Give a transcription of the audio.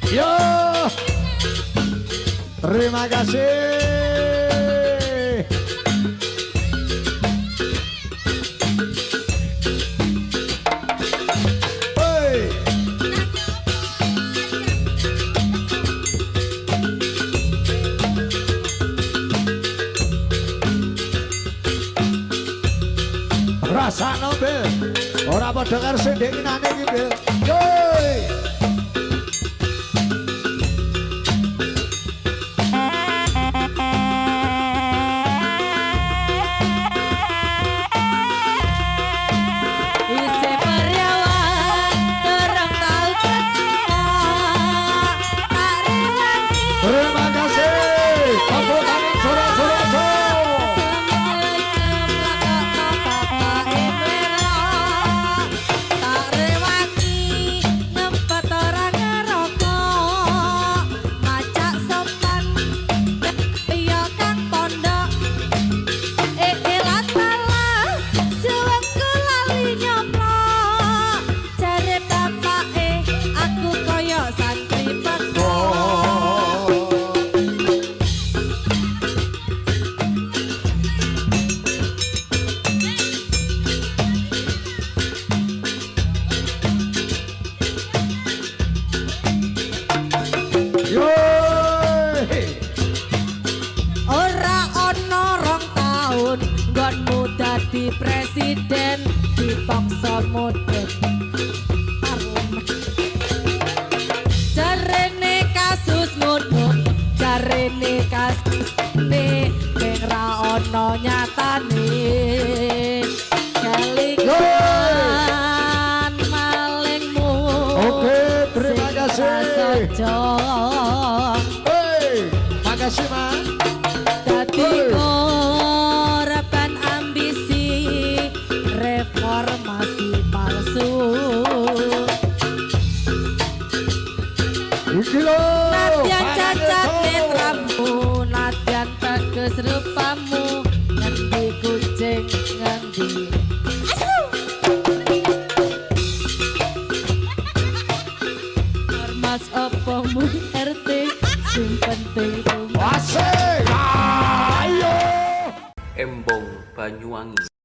Yo, terima kasih. Rasakno Bil, ora padha karo sing ngenane iki Bil. Yoi. Terima kasih. Tepuk tangan sore-sore. Dadi presiden dipaksa modern jarene kasus ngono jarene kasus ning ra ono nyatane kelingan malingmu. Oke, terima kasih. Hei, makasih Ma. Dadi korban ambisi reformasi palsu. Iki lho. Nadyan cacat netramu, nadyan bagus rupamu, ngendi kucing ngendi asu. Ormas opomu RT sing penting Asik. Ayo. Embong Banyuwangi.